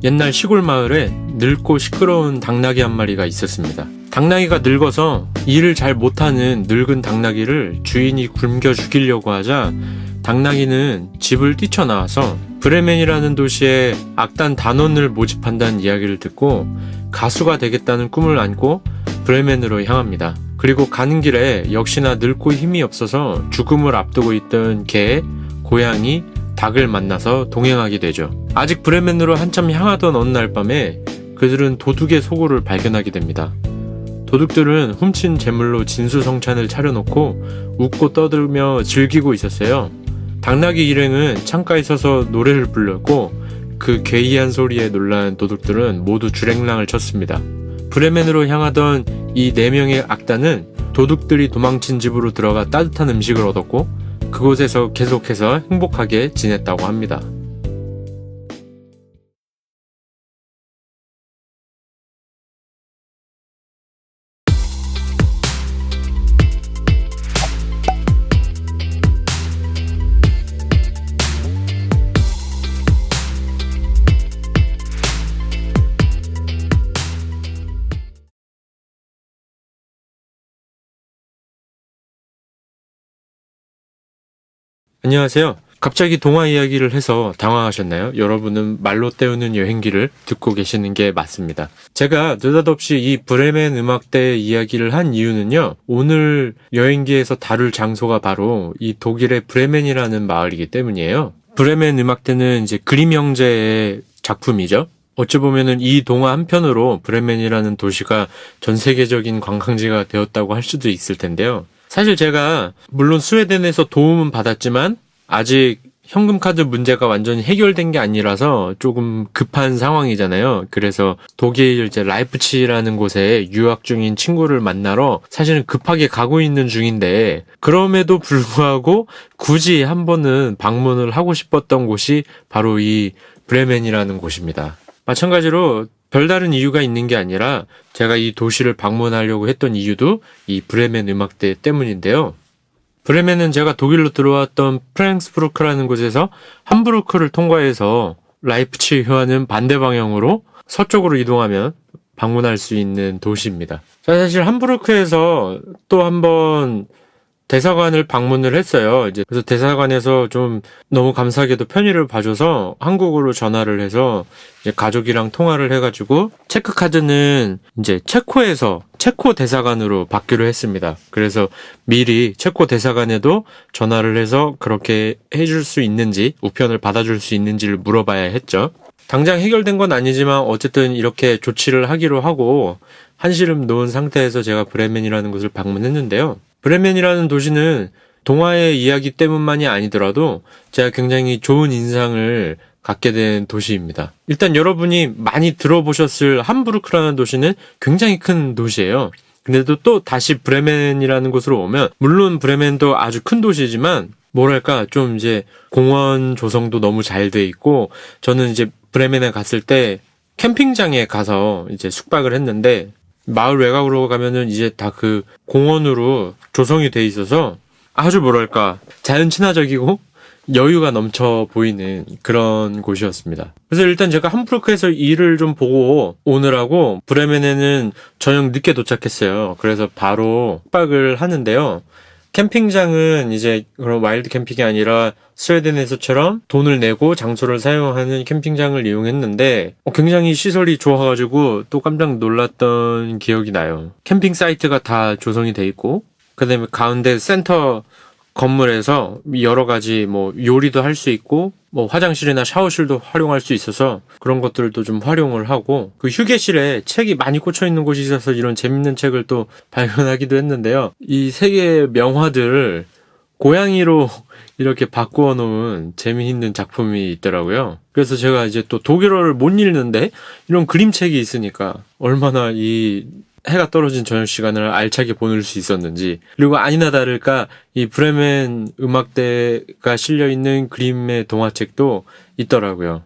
옛날 시골 마을에 늙고 시끄러운 당나귀 한 마리가 있었습니다. 당나귀가 늙어서 일을 잘 못하는 늙은 당나귀를 주인이 굶겨 죽이려고 하자 당나귀는 집을 뛰쳐나와서 브레멘이라는 도시에 악단 단원을 모집한다는 이야기를 듣고 가수가 되겠다는 꿈을 안고 브레멘으로 향합니다. 그리고 가는 길에 역시나 늙고 힘이 없어서 죽음을 앞두고 있던 개, 고양이, 닭을 만나서 동행하게 되죠. 아직 브레멘으로 한참 향하던 어느 날 밤에 그들은 도둑의 소굴을 발견하게 됩니다. 도둑들은 훔친 재물로 진수성찬을 차려놓고 웃고 떠들며 즐기고 있었어요. 당나귀 일행은 창가에 서서 노래를 불렀고 그 괴이한 소리에 놀란 도둑들은 모두 주랭랑을 쳤습니다. 브레멘으로 향하던 이 4명의 악단은 도둑들이 도망친 집으로 들어가 따뜻한 음식을 얻었고 그곳에서 계속해서 행복하게 지냈다고 합니다. 안녕하세요. 갑자기 동화 이야기를 해서 당황하셨나요? 여러분은 말로 때우는 여행기를 듣고 계시는 게 맞습니다. 제가 느닷없이 이 브레멘 음악대 이야기를 한 이유는요. 오늘 여행기에서 다룰 장소가 바로 이 독일의 브레멘이라는 마을이기 때문이에요. 브레멘 음악대는 이제 그림 형제의 작품이죠. 어찌 보면은 이 동화 한편으로 브레멘이라는 도시가 전 세계적인 관광지가 되었다고 할 수도 있을 텐데요. 사실 제가 물론 스웨덴에서 도움은 받았지만 아직 현금카드 문제가 완전히 해결된 게 아니라서 조금 급한 상황이잖아요. 그래서 독일 이제 라이프치히라는 곳에 유학 중인 친구를 만나러 사실은 급하게 가고 있는 중인데 그럼에도 불구하고 굳이 한 번은 방문을 하고 싶었던 곳이 바로 이 브레멘이라는 곳입니다. 마찬가지로 별다른 이유가 있는 게 아니라 제가 이 도시를 방문하려고 했던 이유도 이 브레멘 음악대 때문인데요. 브레멘은 제가 독일로 들어왔던 프랑스부르크라는 곳에서 함부르크를 통과해서 라이프치히와는 반대 방향으로 서쪽으로 이동하면 방문할 수 있는 도시입니다. 사실 함부르크에서 또 한번 대사관을 방문을 했어요. 그래서 대사관에서 좀 너무 감사하게도 편의를 봐줘서 한국으로 전화를 해서 이제 가족이랑 통화를 해가지고 체크카드는 이제 체코에서 체코 대사관으로 받기로 했습니다. 그래서 미리 체코 대사관에도 전화를 해서 그렇게 해줄 수 있는지 우편을 받아줄 수 있는지를 물어봐야 했죠. 당장 해결된 건 아니지만 어쨌든 이렇게 조치를 하기로 하고 한시름 놓은 상태에서 제가 브레멘이라는 곳을 방문했는데요. 브레멘이라는 도시는 동화의 이야기 때문만이 아니더라도 제가 굉장히 좋은 인상을 갖게 된 도시입니다. 일단 여러분이 많이 들어보셨을 함부르크라는 도시는 굉장히 큰 도시예요. 근데도 또 다시 브레멘이라는 곳으로 오면 물론 브레멘도 아주 큰 도시지만 뭐랄까 좀 이제 공원 조성도 너무 잘 돼 있고 저는 이제 브레멘에 갔을 때 캠핑장에 가서 이제 숙박을 했는데 마을 외곽으로 가면은 이제 다 그 공원으로 조성이 돼 있어서 아주 뭐랄까 자연 친화적이고 여유가 넘쳐 보이는 그런 곳이었습니다. 그래서 일단 제가 함부르크에서 일을 좀 보고 오느라고 브레멘에는 저녁 늦게 도착했어요. 그래서 바로 숙박을 하는데요. 캠핑장은 이제 그런 와일드 캠핑이 아니라 스웨덴에서처럼 돈을 내고 장소를 사용하는 캠핑장을 이용했는데 굉장히 시설이 좋아가지고 또 깜짝 놀랐던 기억이 나요. 캠핑 사이트가 다 조성이 돼 있고 그다음에 가운데 센터 건물에서 여러 가지 뭐 요리도 할 수 있고 뭐 화장실이나 샤워실도 활용할 수 있어서 그런 것들도 좀 활용을 하고 그 휴게실에 책이 많이 꽂혀 있는 곳이 있어서 이런 재밌는 책을 또 발견하기도 했는데요. 이 세계의 명화들을 고양이로 이렇게 바꾸어 놓은 재미있는 작품이 있더라고요. 그래서 제가 이제 또 독일어를 못 읽는데 이런 그림책이 있으니까 얼마나 이 해가 떨어진 저녁 시간을 알차게 보낼 수 있었는지 그리고 아니나 다를까 이 브레멘 음악대가 실려있는 그림의 동화책도 있더라고요.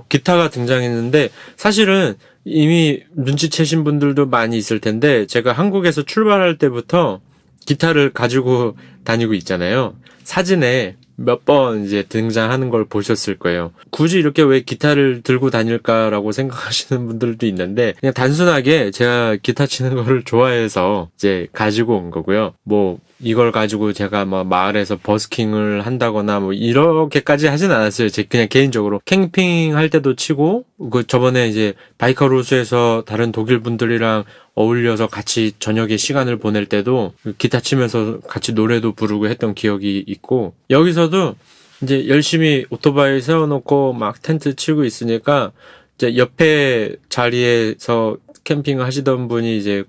기타가 등장했는데 사실은 이미 눈치채신 분들도 많이 있을 텐데 제가 한국에서 출발할 때부터 기타를 가지고 다니고 있잖아요. 사진에 몇 번 이제 등장하는 걸 보셨을 거예요. 굳이 이렇게 왜 기타를 들고 다닐까라고 생각하시는 분들도 있는데, 그냥 단순하게 제가 기타 치는 거를 좋아해서 이제 가지고 온 거고요. 뭐 이걸 가지고 제가 막 마을에서 버스킹을 한다거나 뭐 이렇게까지 하진 않았어요. 제 그냥 개인적으로 캠핑 할 때도 치고, 그 저번에 이제 바이카로스에서 다른 독일 분들이랑 어울려서 같이 저녁에 시간을 보낼 때도 기타 치면서 같이 노래도 부르고 했던 기억이 있고, 여기서도 이제 열심히 오토바이 세워놓고 막 텐트 치고 있으니까 이제 옆에 자리에서 캠핑을 하시던 분이 이제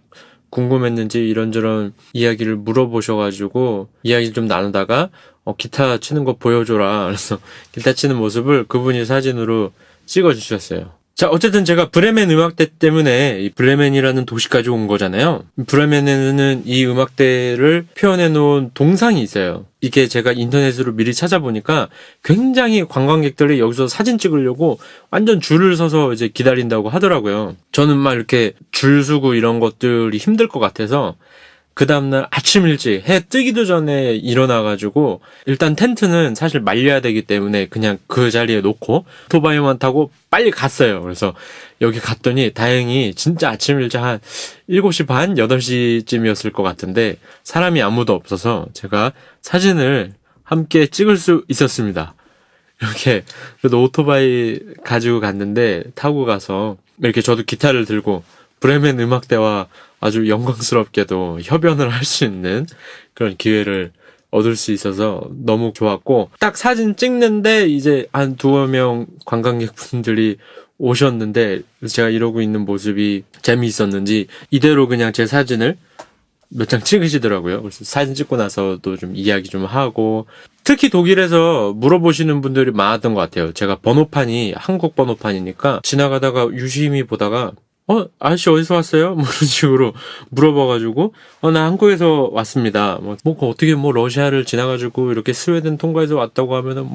궁금했는지 이런저런 이야기를 물어보셔가지고 이야기 좀 나누다가 기타 치는 거 보여줘라. 그래서 기타 치는 모습을 그분이 사진으로 찍어주셨어요. 자, 어쨌든 제가 브레멘 음악대 때문에 이 브레멘이라는 도시까지 온 거잖아요. 브레멘에는 이 음악대를 표현해 놓은 동상이 있어요. 이게 제가 인터넷으로 미리 찾아보니까 굉장히 관광객들이 여기서 사진 찍으려고 완전 줄을 서서 이제 기다린다고 하더라고요. 저는 막 이렇게 줄 서고 이런 것들이 힘들 것 같아서 그 다음날 아침 일찍 해 뜨기도 전에 일어나가지고 일단 텐트는 사실 말려야 되기 때문에 그냥 그 자리에 놓고 오토바이만 타고 빨리 갔어요. 그래서 여기 갔더니 다행히 진짜 아침 일찍 한 7시 반, 8시쯤이었을 것 같은데 사람이 아무도 없어서 제가 사진을 함께 찍을 수 있었습니다. 이렇게 그래도 오토바이 가지고 갔는데 타고 가서 이렇게 저도 기타를 들고 브레멘 음악대와 아주 영광스럽게도 협연을 할 수 있는 그런 기회를 얻을 수 있어서 너무 좋았고, 딱 사진 찍는데 이제 한 두어 명 관광객분들이 오셨는데 제가 이러고 있는 모습이 재미있었는지 이대로 그냥 제 사진을 몇 장 찍으시더라고요. 그래서 사진 찍고 나서도 좀 이야기 좀 하고, 특히 독일에서 물어보시는 분들이 많았던 것 같아요. 제가 번호판이 한국 번호판이니까 지나가다가 유심히 보다가 아저씨 어디서 왔어요? 뭐 이런 식으로 물어봐가지고, 나 한국에서 왔습니다. 어떻게 러시아를 지나가지고 이렇게 스웨덴 통과해서 왔다고 하면은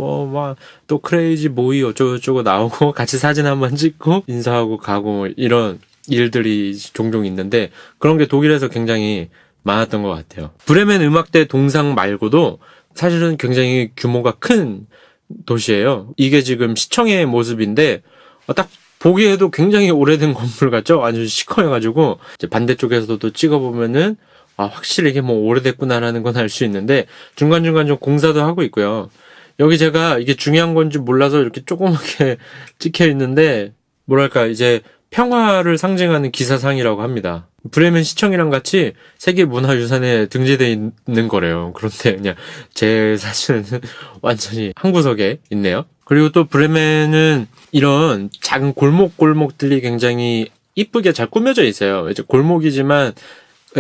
또 크레이지 모이 어쩌고저쩌고 나오고 같이 사진 한번 찍고 인사하고 가고 이런 일들이 종종 있는데, 그런 게 독일에서 굉장히 많았던 것 같아요. 브레멘 음악대 동상 말고도 사실은 굉장히 규모가 큰 도시예요. 이게 지금 시청의 모습인데, 딱 보기에도 굉장히 오래된 건물 같죠? 아주 시커매가지고, 이제 반대쪽에서도 찍어보면은, 확실히 이게 오래됐구나라는 건 알 수 있는데, 중간중간 좀 공사도 하고 있고요. 여기 제가 이게 중요한 건지 몰라서 이렇게 조그맣게 찍혀 있는데, 뭐랄까, 이제 평화를 상징하는 기사상이라고 합니다. 브레멘 시청이랑 같이 세계문화유산에 등재되어 있는 거래요. 그런데 그냥 제 사진은 완전히 한 구석에 있네요. 그리고 또 브레멘은 이런 작은 골목들이 굉장히 이쁘게 잘 꾸며져 있어요. 이제 골목이지만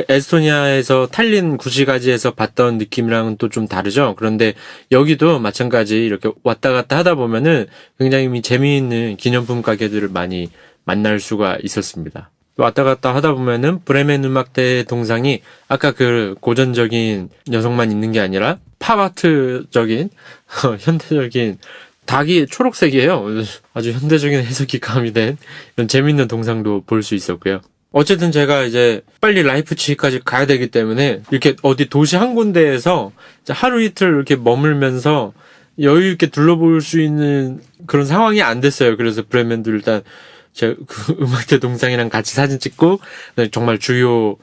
에스토니아에서 탈린 구시가지에서 봤던 느낌이랑은 또 좀 다르죠. 그런데 여기도 마찬가지 이렇게 왔다 갔다 하다 보면은 굉장히 재미있는 기념품 가게들을 많이 만날 수가 있었습니다. 왔다 갔다 하다 보면은 브레멘 음악대 동상이 아까 그 고전적인 녀석만 있는 게 아니라 팝아트적인 현대적인 닭이 초록색이에요. 아주 현대적인 해석이 가미된 이런 재밌는 동상도 볼 수 있었고요. 어쨌든 제가 이제 빨리 라이프치히까지 가야 되기 때문에 이렇게 어디 도시 한 군데에서 하루 이틀 이렇게 머물면서 여유 있게 둘러볼 수 있는 그런 상황이 안 됐어요. 그래서 브레멘도 일단 제 그 음악대 동상이랑 같이 사진 찍고, 정말 주요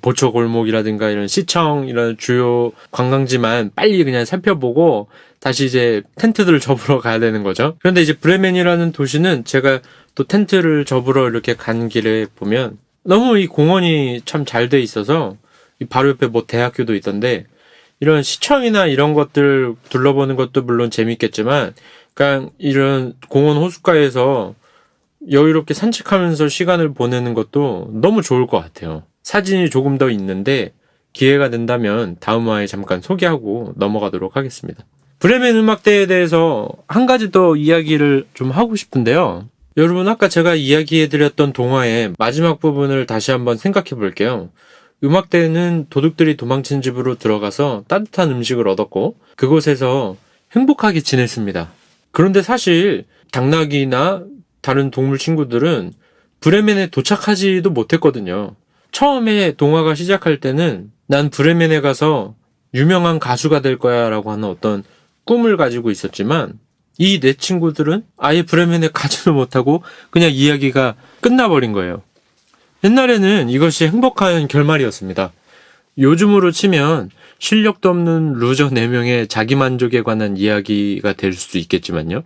보초 골목이라든가 이런 시청 이런 주요 관광지만 빨리 그냥 살펴보고 다시 이제 텐트들을 접으러 가야 되는 거죠. 그런데 이제 브레멘이라는 도시는 제가 또 텐트를 접으러 이렇게 간 길에 보면 너무 이 공원이 참 잘 돼 있어서 바로 옆에 대학교도 있던데, 이런 시청이나 이런 것들 둘러보는 것도 물론 재밌겠지만 그냥 이런 공원 호숫가에서 여유롭게 산책하면서 시간을 보내는 것도 너무 좋을 것 같아요. 사진이 조금 더 있는데 기회가 된다면 다음 화에 잠깐 소개하고 넘어가도록 하겠습니다. 브레멘 음악대에 대해서 한 가지 더 이야기를 좀 하고 싶은데요. 여러분, 아까 제가 이야기해드렸던 동화의 마지막 부분을 다시 한번 생각해 볼게요. 음악대는 도둑들이 도망친 집으로 들어가서 따뜻한 음식을 얻었고 그곳에서 행복하게 지냈습니다. 그런데 사실 당나귀나 다른 동물 친구들은 브레멘에 도착하지도 못했거든요. 처음에 동화가 시작할 때는 난 브레멘에 가서 유명한 가수가 될 거야 라고 하는 어떤 꿈을 가지고 있었지만 이 네 친구들은 아예 브레멘에 가지도 못하고 그냥 이야기가 끝나버린 거예요. 옛날에는 이것이 행복한 결말이었습니다. 요즘으로 치면 실력도 없는 루저 4명의 자기만족에 관한 이야기가 될 수도 있겠지만요.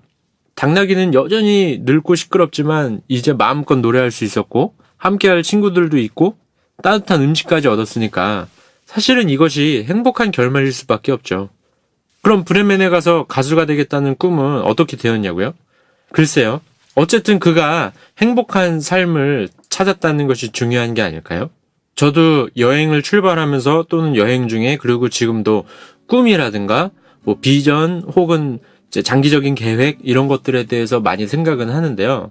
당나귀는 여전히 늙고 시끄럽지만 이제 마음껏 노래할 수 있었고 함께할 친구들도 있고 따뜻한 음식까지 얻었으니까 사실은 이것이 행복한 결말일 수밖에 없죠. 그럼 브레멘에 가서 가수가 되겠다는 꿈은 어떻게 되었냐고요? 글쎄요. 어쨌든 그가 행복한 삶을 찾았다는 것이 중요한 게 아닐까요? 저도 여행을 출발하면서 또는 여행 중에 그리고 지금도 꿈이라든가 뭐 비전 혹은 이제 장기적인 계획 이런 것들에 대해서 많이 생각은 하는데요.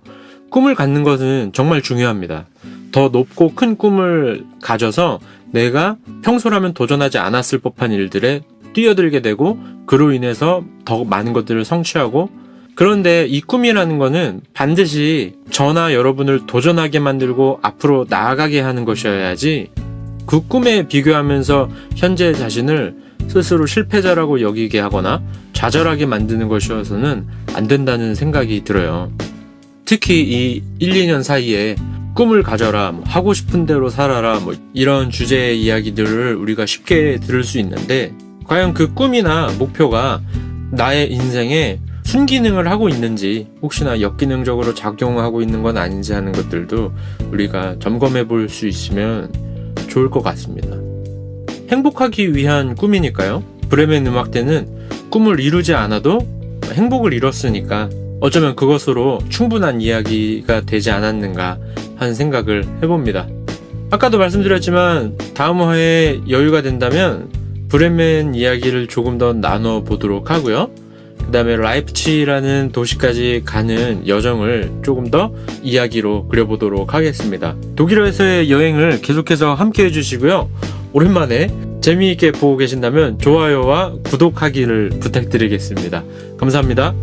꿈을 갖는 것은 정말 중요합니다. 더 높고 큰 꿈을 가져서 내가 평소라면 도전하지 않았을 법한 일들에 뛰어들게 되고 그로 인해서 더 많은 것들을 성취하고 그런데 이 꿈이라는 거는 반드시 저나 여러분을 도전하게 만들고 앞으로 나아가게 하는 것이어야지 그 꿈에 비교하면서 현재의 자신을 스스로 실패자라고 여기게 하거나 좌절하게 만드는 것이어서는 안 된다는 생각이 들어요. 특히 이 1, 2년 사이에 꿈을 가져라, 하고 싶은 대로 살아라 이런 주제의 이야기들을 우리가 쉽게 들을 수 있는데 과연 그 꿈이나 목표가 나의 인생에 순기능을 하고 있는지 혹시나 역기능적으로 작용하고 있는 건 아닌지 하는 것들도 우리가 점검해 볼 수 있으면 좋을 것 같습니다. 행복하기 위한 꿈이니까요. 브레멘 음악대는 꿈을 이루지 않아도 행복을 이뤘으니까 어쩌면 그것으로 충분한 이야기가 되지 않았는가 하는 생각을 해봅니다. 아까도 말씀드렸지만 다음 화에 여유가 된다면 브레멘 이야기를 조금 더 나눠보도록 하고요. 그 다음에 라이프치히라는 도시까지 가는 여정을 조금 더 이야기로 그려보도록 하겠습니다. 독일에서의 여행을 계속해서 함께 해주시고요. 오랜만에 재미있게 보고 계신다면 좋아요와 구독하기를 부탁드리겠습니다. 감사합니다.